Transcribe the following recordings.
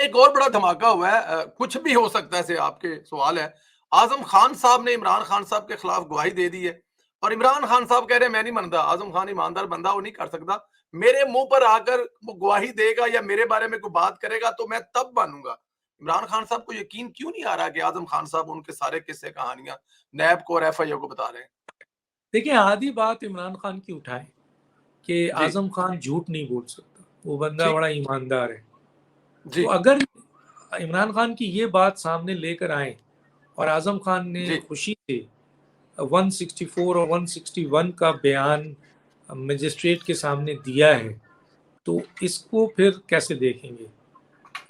एक और बड़ा धमाका हुआ है, कुछ भी हो सकता है, से आपके सवाल है। आजम खान साहब ने इमरान खान साहब के खिलाफ गवाही दे दी है और इमरान खान साहब कह रहे हैं मैं नहीं मानता, आजम खान ईमानदार बंदा, वो नहीं कर सकता। मेरे मुंह पर आकर वो गवाही देगा या मेरे बारे में कोई बात करेगा तो मैं तब मानूंगा। इमरान खान साहब को यकीन क्यों नहीं आ रहा कि आजम खान साहब उनके सारे किस्से कहानियां नैब को और एफआईओ को बता रहे हैं? देखिए, आधी बात इमरान खान की उठाए कि जी। आजम खान झूठ नहीं बोल सकता, वो बंदा ठीक। बड़ा ईमानदार है। तो जी। अगर इमरान खान की ये बात सामने लेकर आए और आजम खान ने जी। खुशी से 164 और 161 का बयान मजिस्ट्रेट के सामने दिया है, तो इसको फिर कैसे देखेंगे?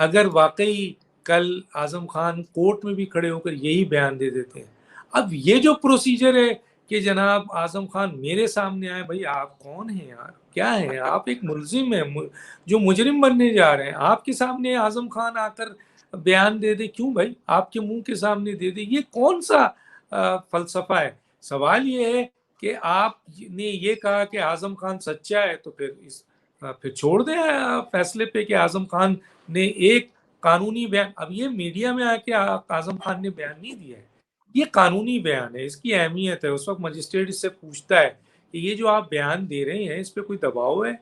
अगर वाकई कल आजम खान कोर्ट में भी खड़े होकर यही बयान दे देते हैं, अब ये जो प्रोसीजर है कि जनाब आजम खान मेरे सामने आए, भाई आप कौन हैं यार, क्या है आप? एक मुलजिम है, जो मुजरिम बनने जा रहे हैं, आपके सामने आजम खान आकर बयान दे दे, क्यों भाई? आपके मुंह के सामने दे दे, ये कौन सा फलसफा है? सवाल ये है कि आपने ये कहा कि आजम खान सच्चा है, तो फिर छोड़ दें फैसले पे कि आजम खान ने एक कानूनी बयान, अब ये मीडिया में आके आजम खान ने बयान नहीं दिया है, ये कानूनी बयान है, इसकी अहमियत है। उस वक्त मजिस्ट्रेट इससे पूछता है कि ये जो आप बयान दे रहे हैं इस पे कोई दबाव है,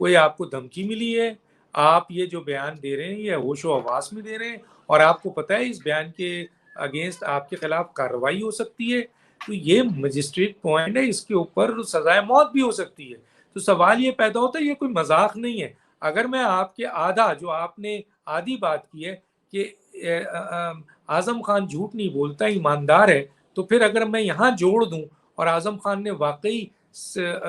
कोई आपको धमकी मिली है, आप ये जो बयान दे रहे हैं ये होशो हवास में दे रहे हैं और आपको पता है इस बयान के अगेंस्ट आपके खिलाफ कार्रवाई हो सकती है, तो ये मजिस्ट्रेट पॉइंट है, इसके ऊपर सजाए मौत भी हो सकती है। तो सवाल ये पैदा होता है, ये कोई मजाक नहीं है। अगर मैं आपके आधा जो आपने आधी बात की है कि आजम खान झूठ नहीं बोलता, ईमानदार है, तो फिर अगर मैं यहाँ जोड़ दूं और आजम खान ने वाकई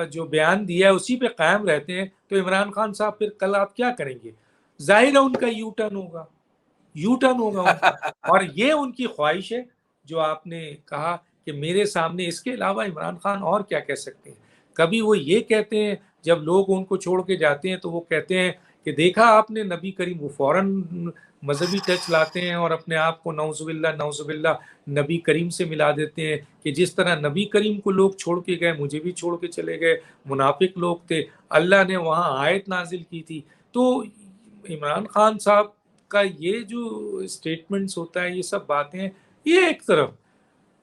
जो बयान दिया है उसी पे कायम रहते हैं, तो इमरान खान साहब फिर कल आप क्या करेंगे? जाहिर है उनका यू टर्न होगा, यू टर्न होगा उनका। और ये उनकी ख्वाहिश है जो आपने कहा कि मेरे सामने इसके अलावा इमरान खान और क्या कह सकते हैं। कभी वो ये कहते हैं, जब लोग उनको छोड़ के जाते हैं तो वो कहते हैं कि देखा आपने नबी करीम, वो फौरन मजहबी टच लाते हैं और अपने आप को नौजुबिल्ला नबी करीम से मिला देते हैं कि जिस तरह नबी करीम को लोग छोड़ के गए, मुझे भी छोड़ के चले गए, मुनाफिक लोग थे, अल्लाह ने वहाँ आयत नाजिल की थी। तो इमरान खान साहब का ये जो स्टेटमेंट्स होता है, ये सब बातें, ये एक तरफ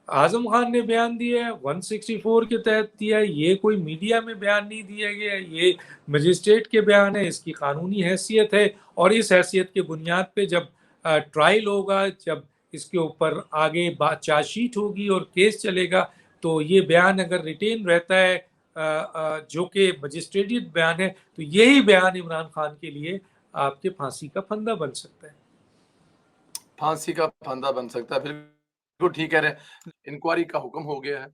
आजम खान ने बयान दिया है 164 के तहत दिया है, ये कोई मीडिया में बयान नहीं दिया गया है, ये मजिस्ट्रेट के बयान है, इसकी कानूनी हैसियत है और इस हैसियत के बुनियाद पे जब ट्रायल होगा, जब इसके ऊपर आगे बात चार्जशीट होगी और केस चलेगा, तो ये बयान अगर रिटेन रहता है जो कि मजिस्ट्रेटिव बयान है, तो यही बयान इमरान खान के लिए आपके फांसी का फंदा बन सकता है। फांसी का फंदा बन सकता है, बिल्कुल ठीक कह रहे हैं। इंक्वायरी का हुक्म हो गया है।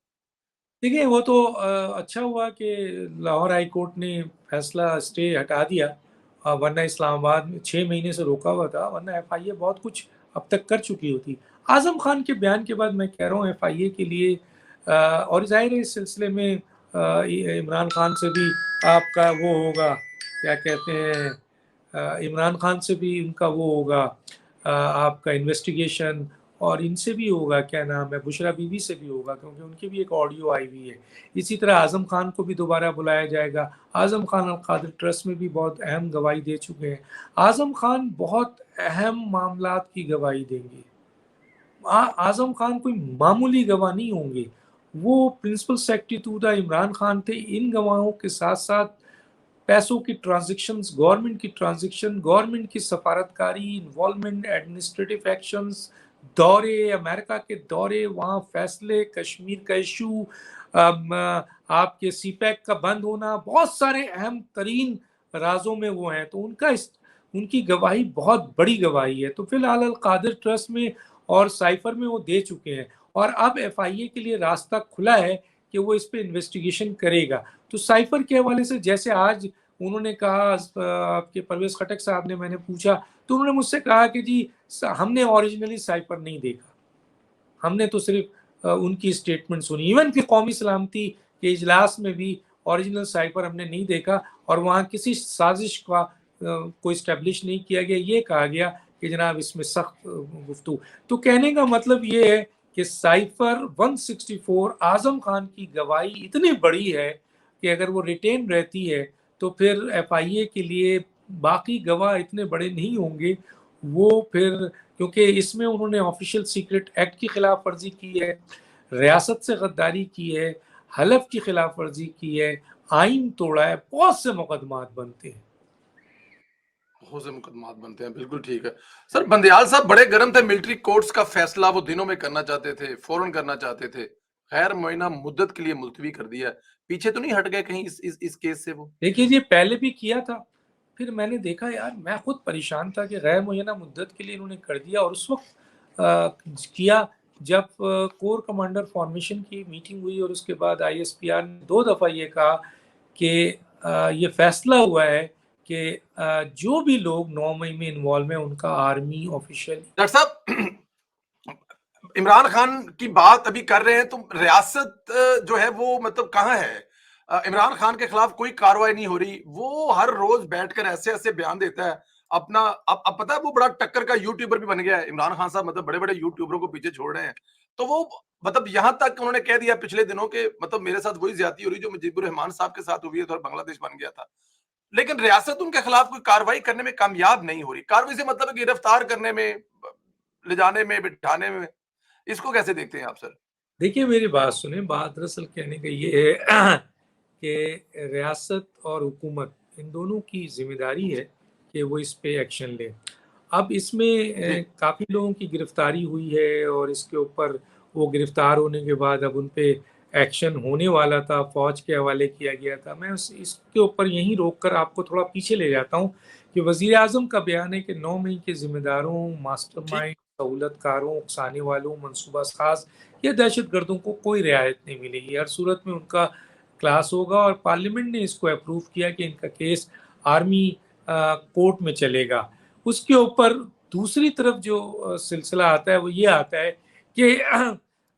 देखिए, वो तो अच्छा हुआ कि लाहौर हाई कोर्ट ने फैसला स्टे हटा दिया, वरना इस्लामाबाद में 6 महीने से रोका हुआ था, वरना एफआईए बहुत कुछ अब तक कर चुकी होती। आजम खान के बयान के बाद मैं कह रहा हूँ एफआईए के लिए और जाहिर है इस सिलसिले में इमरान खान से भी आपका वो होगा, क्या कहते हैं, इमरान खान से भी उनका वो होगा, आपका इन्वेस्टिगेशन, और इनसे भी होगा, क्या नाम है, बुशरा बीवी से भी होगा, क्योंकि उनकी भी एक ऑडियो आई हुई है। इसी तरह आजम खान को भी दोबारा बुलाया जाएगा। आजम खान अल कादिर ट्रस्ट में भी बहुत अहम गवाही दे चुके हैं। आजम खान बहुत अहम मामलात की गवाही देंगे। आजम खान कोई मामूली गवाह नहीं होंगे। वो principal secretary to the Imran Khan थे। इन गवाहों के साथ साथ पैसों की ट्रांजैक्शंस, गवर्नमेंट की ट्रांजैक्शन, गवर्नमेंट की सफारतकारी, इन्वॉल्वमेंट, एडमिनिस्ट्रेटिव एक्शंस, दौरे, अमेरिका के दौरे, वहाँ फैसले, कश्मीर का इशू, आपके सीपैक का बंद होना, बहुत सारे अहम तरीन राजों में वो हैं, तो उनकी गवाही बहुत बड़ी गवाही है। तो फिलहाल अल कादिर ट्रस्ट में और साइफर में वो दे चुके हैं और अब एफआईए के लिए रास्ता खुला है कि वो इस पे इन्वेस्टिगेशन करेगा। तो साइफर के हवाले से जैसे आज उन्होंने कहा, आपके परवेज खटक साहब ने, मैंने पूछा तो उन्होंने मुझसे कहा कि जी हमने ओरिजिनली साइफर नहीं देखा, हमने तो सिर्फ उनकी स्टेटमेंट सुनी। इवन कि कौमी सलामती के इजलास में भी ओरिजिनल साइफर हमने नहीं देखा और वहाँ किसी साजिश का कोई स्टैब्लिश नहीं किया गया। ये कहा गया कि जनाब इसमें सख्त गुफ्तगू। तो कहने का मतलब ये है कि साइफर 164 आजम खान की गवाही इतनी बड़ी है कि अगर वो रिटेन रहती है तो फिर एफआईए के लिए बाकी गवाह इतने बड़े नहीं होंगे वो फिर, क्योंकि इसमें उन्होंने ऑफिशियल सीक्रेट एक्ट की खिलाफ वर्जी की है, रियासत से गद्दारी की है, हलफ की खिलाफ वर्जी की है, आइन तोड़ा है, बहुत से मुकदमात बनते हैं। बहुत से मुकदमात बनते हैं, बिल्कुल ठीक है। सर बंदयाल साहब बड़े गर्म थे, मिलिट्री कोर्ट्स का फैसला वो दिनों में करना चाहते थे, फौरन करना चाहते थे। खैर मुआयना मुद्दत के लिए मुलतवी कर दिया है। पीछे तो नहीं हट गए कहीं इस केस से वो? देखिए जी, पहले भी किया था, फिर मैंने देखा यार, मैं खुद परेशान था कि गैर मुय्यना मुद्दत के लिए इन्होंने कर दिया, और उस वक्त किया जब कोर कमांडर फॉर्मेशन की मीटिंग हुई, और उसके बाद आईएसपीआर ने 2 दफ़ा ये कहा कि ये फैसला हुआ है कि जो भी लोग 9 मई में इन्वॉल्व हैं उनका आर्मी ऑफिशियल। डॉक्टर साहब इमरान खान की बात अभी कर रहे हैं तो रियासत जो है वो मतलब कहाँ है? इमरान खान के खिलाफ कोई कार्रवाई नहीं हो रही। वो हर रोज बैठकर ऐसे-ऐसे बयान देता है। अपना अब पता है वो बड़ा टक्कर का यूट्यूबर भी बन गया है। इमरान खान साहब मतलब बड़े-बड़े यूट्यूबरों को पीछे छोड़ रहे हैं। तो वो मतलब यहाँ तक उन्होंने कह दिया पिछले दिनों के मतलब मेरे साथ वही ज्यादती हो रही जो मुजीबुर रहमान साहब के साथ हुई है तो बांग्लादेश बन गया था। लेकिन रियासत उनके खिलाफ कोई कार्रवाई करने में कामयाब नहीं हो रही। कार्रवाई से मतलब है गिरफ्तार करने में, ले जाने में, बिठाने में। इसको कैसे देखते हैं आप सर? देखिए मेरी बात सुने, बात दरअसल कहने का ये है कि रियासत और हुकूमत इन दोनों की ज़िम्मेदारी है कि वो इस पे एक्शन लें। अब इसमें जी। काफ़ी लोगों की गिरफ्तारी हुई है, और इसके ऊपर वो गिरफ्तार होने के बाद अब उन पे एक्शन होने वाला था, फ़ौज के हवाले किया गया था। मैं इसके ऊपर यहीं रोक कर आपको थोड़ा पीछे ले जाता हूँ कि वज़ीर आज़म का बयान है कि 9 मई के ज़िम्मेदारों, ठीक। मास्टरमाइंड, सहूलतकारों, उकसाने वालों, मनसूबा साज़ या दहशतगर्दों को कोई रियायत नहीं मिलेगी। हर सूरत में उनका क्लास होगा, और पार्लियामेंट ने इसको अप्रूव किया कि इनका केस आर्मी कोर्ट में चलेगा। उसके ऊपर दूसरी तरफ जो सिलसिला आता है वो ये आता है कि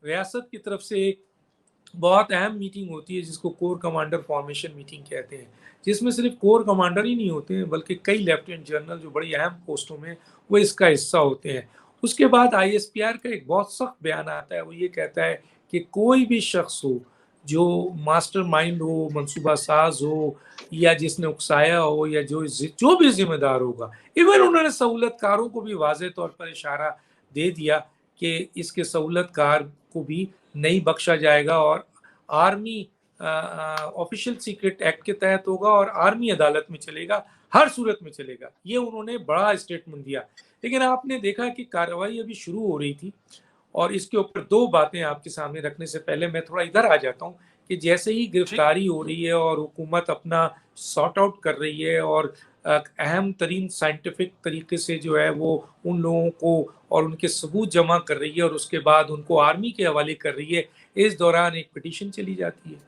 रियासत की तरफ से एक बहुत अहम मीटिंग होती है जिसको कोर कमांडर फॉर्मेशन मीटिंग कहते हैं, जिसमें सिर्फ कोर कमांडर ही नहीं होते हैं बल्कि कई लेफ्टिनेंट जनरल जो बड़ी अहम पोस्टों में वो इसका हिस्सा होते हैं। उसके बाद आईएसपीआर का एक बहुत सख्त बयान आता है, वो ये कहता है कि कोई भी शख्स हो जो मास्टरमाइंड हो, मंसूबा साज हो, या जिसने उकसाया हो, या जो भी जिम्मेदार होगा, इवन उन्होंने सहूलतकारों को भी वाज़ेह तौर पर इशारा दे दिया कि इसके सहूलतकार को भी नहीं बख्शा जाएगा, और आर्मी ऑफिशियल सीक्रेट एक्ट के तहत होगा, और आर्मी अदालत में चलेगा, हर सूरत में चलेगा। ये उन्होंने बड़ा स्टेटमेंट दिया। लेकिन आपने देखा कि कार्रवाई अभी शुरू हो रही थी, और इसके ऊपर 2 बातें आपके सामने रखने से पहले मैं थोड़ा इधर आ जाता हूँ कि जैसे ही ठीक। गिरफ्तारी हो रही है और हुकूमत अपना सॉर्ट आउट कर रही है, और अहम तरीन साइंटिफिक तरीके से जो है वो उन लोगों को और उनके सबूत जमा कर रही है, और उसके बाद उनको आर्मी के हवाले कर रही है, इस दौरान एक पिटीशन चली जाती है,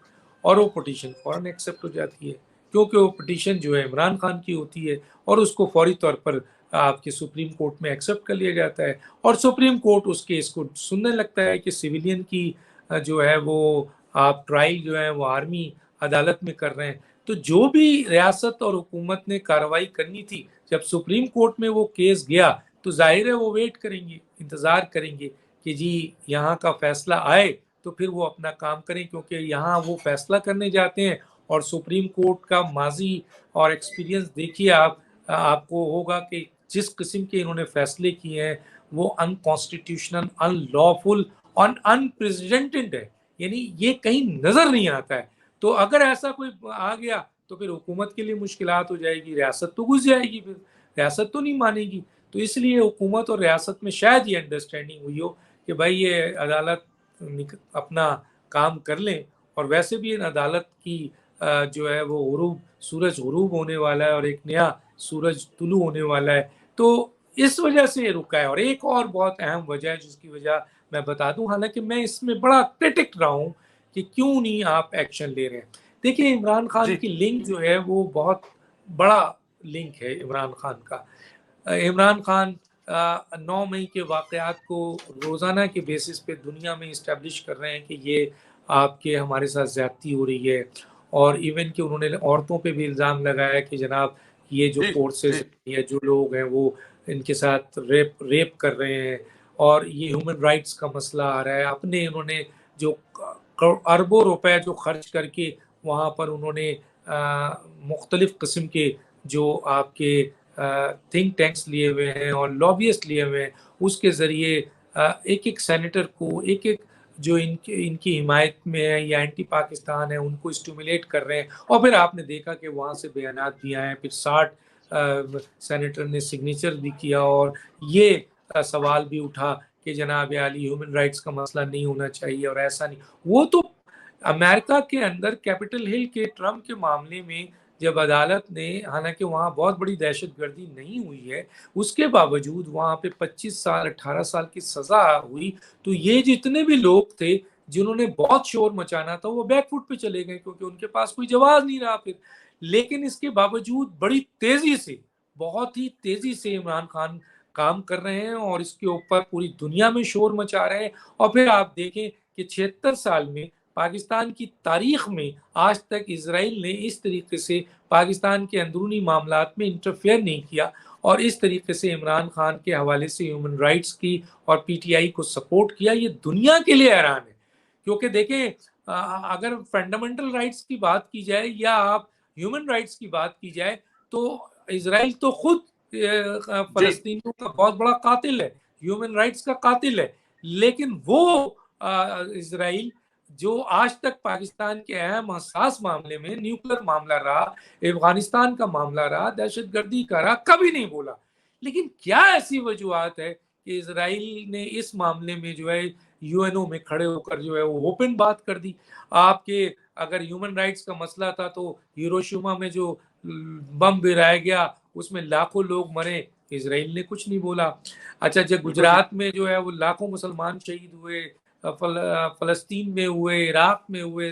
और वो पिटीशन फ़ौरन एक्सेप्ट हो जाती है, क्योंकि वो पिटीशन जो है इमरान खान की होती है, और उसको फौरी तौर पर आपके सुप्रीम कोर्ट में एक्सेप्ट कर लिया जाता है, और सुप्रीम कोर्ट उस केस को सुनने लगता है कि सिविलियन की जो है वो आप ट्रायल जो है वो आर्मी अदालत में कर रहे हैं। तो जो भी रियासत और हुकूमत ने कार्रवाई करनी थी, जब सुप्रीम कोर्ट में वो केस गया, तो जाहिर है वो वेट करेंगे, इंतज़ार करेंगे कि जी यहाँ का फैसला आए, तो फिर वो अपना काम करें, क्योंकि यहाँ वो फैसला करने जाते हैं, और सुप्रीम कोर्ट का माजी और एक्सपीरियंस देखिए आप, आपको होगा कि जिस किस्म के इन्होंने फैसले किए हैं वो अनकॉन्स्टिट्यूशनल, अनलॉफुल और अनप्रेसिडेंटेड है, यानी ये कहीं नजर नहीं आता है। तो अगर ऐसा कोई आ गया तो फिर हुकूमत के लिए मुश्किलात हो जाएगी, रियासत तो घुस जाएगी, फिर रियासत तो नहीं मानेगी। तो इसलिए हुकूमत और रियासत में शायद ये अंडरस्टैंडिंग हुई हो कि भाई ये अदालत अपना काम कर लें, और वैसे भी इन अदालत की जो है वो गुरूब, सूरज गुरूब होने वाला है, और एक नया सूरज तुलू होने वाला है। तो इस वजह से ये रुका है, और एक और बहुत अहम वजह है जिसकी वजह मैं बता दूं, हालांकि मैं इसमें बड़ा क्रिटिक रहा हूं कि क्यों नहीं आप एक्शन ले रहे हैं। देखिए इमरान खान जी। की लिंक जो है वो बहुत बड़ा लिंक है इमरान खान का। इमरान खान 9 मई के वाक़यात को रोज़ाना के बेसिस पे दुनिया में इस्टेब्लिश कर रहे हैं कि ये आपके हमारे साथ ज़्यादती हो रही है, और इवन कि उन्होंने औरतों पे भी इल्ज़ाम लगाया कि जनाब ये जो जी। फोर्सेस जी। या जो लोग हैं वो इनके साथ रेप रेप कर रहे हैं, और ये ह्यूमन राइट्स का मसला आ रहा है। अपने उन्होंने जो अरबों रुपए जो खर्च करके वहाँ पर उन्होंने मुख्तलिफ किस्म के जो आपके थिंक टैंक्स लिए हुए हैं और लॉबियस्ट लिए हुए हैं, उसके ज़रिए एक एक सेनेटर को, एक एक जो इनकी हिमायत में है या एंटी पाकिस्तान है, उनको स्टिमुलेट कर रहे हैं। और फिर आपने देखा कि वहाँ से बयानात भी आए, फिर 60 सेनेटर ने सिग्नेचर भी किया और ये सवाल भी उठा कि जनाब आली ह्यूमन राइट्स का मसला नहीं होना चाहिए और ऐसा नहीं। वो तो अमेरिका के अंदर कैपिटल हिल के ट्रम्प के मामले में जब अदालत ने, हालांकि वहाँ बहुत बड़ी दहशतगर्दी नहीं हुई है, उसके बावजूद वहाँ पे 25 साल 18 साल की सजा हुई, तो ये जितने भी लोग थे जिन्होंने बहुत शोर मचाना था वो बैकफुट पे चले गए क्योंकि उनके पास कोई जवाब नहीं रहा फिर। लेकिन इसके बावजूद बड़ी तेजी से, बहुत ही तेजी से इमरान खान काम कर रहे हैं और इसके ऊपर पूरी दुनिया में शोर मचा रहे हैं। और फिर आप देखें कि 76 साल में पाकिस्तान की तारीख में आज तक इजराइल ने इस तरीके से पाकिस्तान के अंदरूनी मामलात में इंटरफेयर नहीं किया और इस तरीके से इमरान खान के हवाले से ह्यूमन राइट्स की और पीटीआई को सपोर्ट किया। ये दुनिया के लिए हैरान है क्योंकि देखें, अगर फंडामेंटल राइट्स की बात की जाए या आप ह्यूमन राइट्स की बात की जाए तो इजराइल तो खुद फलस्तीनियों का बहुत बड़ा कातिल है, ह्यूमन राइट्स का कातिल है। लेकिन वो इजराइल जो आज तक पाकिस्तान के अहम हसास मामले में, न्यूक्लियर मामला रहा, अफगानिस्तान का मामला रहा, दहशतगर्दी का रहा, कभी नहीं बोला। लेकिन क्या ऐसी वजूहत है कि इजराइल ने इस मामले में जो है यूएनओ में खड़े होकर जो है वो ओपन बात कर दी। आपके अगर ह्यूमन राइट्स का मसला था तो हिरोशिमा में जो बम गिराया गया उसमें लाखों लोग मरे, इजराइल ने कुछ नहीं बोला। अच्छा, जब गुजरात में जो है वो लाखों मुसलमान शहीद हुए, फलस्तीन में हुए, इराक में हुए,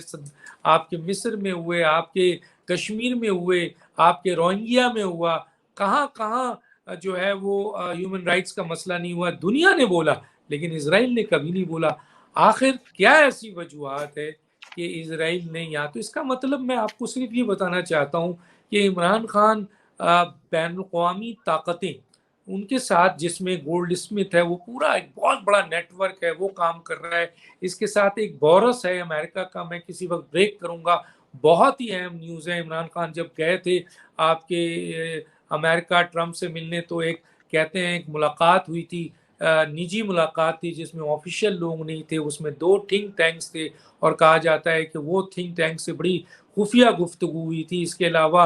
आपके मिस्र में हुए, आपके कश्मीर में हुए, आपके रोहिंग्या में हुआ, कहाँ कहाँ जो है वो ह्यूमन राइट्स का मसला नहीं हुआ, दुनिया ने बोला लेकिन इजराइल ने कभी नहीं बोला। आखिर क्या ऐसी वजूहत है कि इजराइल ने, या तो इसका मतलब मैं आपको सिर्फ ये बताना चाहता हूँ कि इमरान खान बैनुल-अक़वामी ताकतें उनके साथ, जिसमें गोल्ड स्मिथ है, वो पूरा एक बहुत बड़ा नेटवर्क है, वो काम कर रहा है। इसके साथ एक बोरस है अमेरिका का, मैं किसी वक्त ब्रेक करूंगा, बहुत ही अहम न्यूज़ है। इमरान खान जब गए थे आपके अमेरिका ट्रम्प से मिलने तो एक कहते हैं एक मुलाकात हुई थी, निजी मुलाकात थी जिसमें ऑफिशियल लोग नहीं थे, उसमें 2 थिंक टैंक्स थे और कहा जाता है कि वो थिंक टैंक से बड़ी खुफिया गुफ्तगू हुई थी। इसके अलावा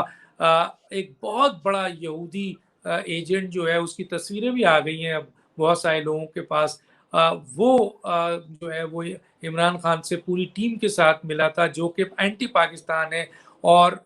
एक बहुत बड़ा यहूदी एजेंट जो है उसकी तस्वीरें भी आ गई हैं अब बहुत सारे लोगों के पास। वो जो है वो इमरान खान से पूरी टीम के साथ मिला था जो कि एंटी पाकिस्तान है और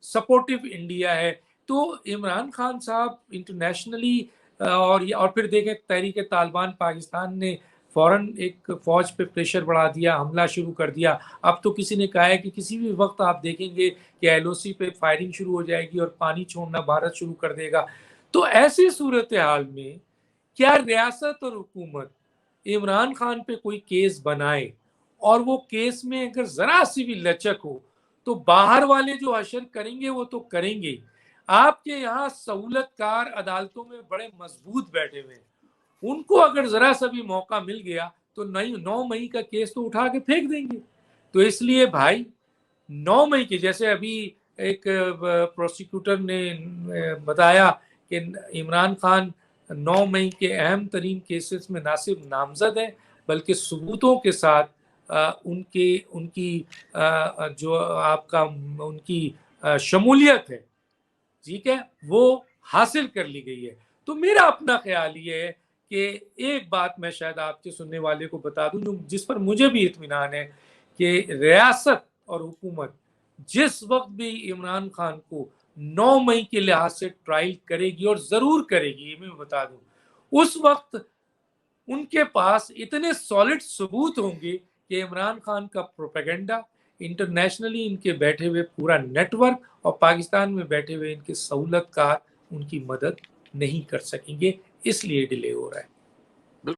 सपोर्टिव इंडिया है। तो इमरान खान साहब इंटरनेशनली और फिर देखें तहरीक तालिबान पाकिस्तान ने फौरन एक फौज पे प्रेशर बढ़ा दिया, हमला शुरू कर दिया। अब तो किसी ने कहा है कि किसी भी वक्त आप देखेंगे कि एलओसी पे फायरिंग शुरू हो जाएगी और पानी छोड़ना भारत शुरू कर देगा। तो ऐसी सूरत हाल में क्या रियासत और हुकूमत इमरान खान पे कोई केस बनाए और वो केस में अगर जरा सी भी लचक हो तो बाहर वाले जो हशर करेंगे वो तो करेंगे। आपके यहाँ सहूलतकार अदालतों में बड़े मजबूत बैठे हुए हैं, उनको अगर जरा सा भी मौका मिल गया तो 9 मई का केस तो उठा के फेंक देंगे। तो इसलिए भाई 9 मई के, जैसे अभी एक प्रोसिक्यूटर ने बताया कि इमरान खान 9 मई के अहम तरीन केसेस में ना सिर्फ नामजद है बल्कि सबूतों के साथ उनकी जो आपका उनकी शमूलियत है, ठीक है, वो हासिल कर ली गई है। तो मेरा अपना ख्याल ये है कि एक बात मैं शायद आपके सुनने वाले को बता दूं जिस पर मुझे भी इत्मीनान है कि रियासत और हुकूमत जिस वक्त भी इमरान खान को 9 मई के लिहाज से ट्रायल करेगी और जरूर करेगी, ये मैं बता दूं, उस वक्त उनके पास इतने सॉलिड सबूत होंगे कि इमरान खान का प्रोपेगेंडा, इंटरनेशनली इनके बैठे हुए पूरा नेटवर्क और पाकिस्तान में बैठे हुए इनके सहूलतकार उनकी मदद नहीं कर सकेंगे, इसलिए डिले हो रहा है।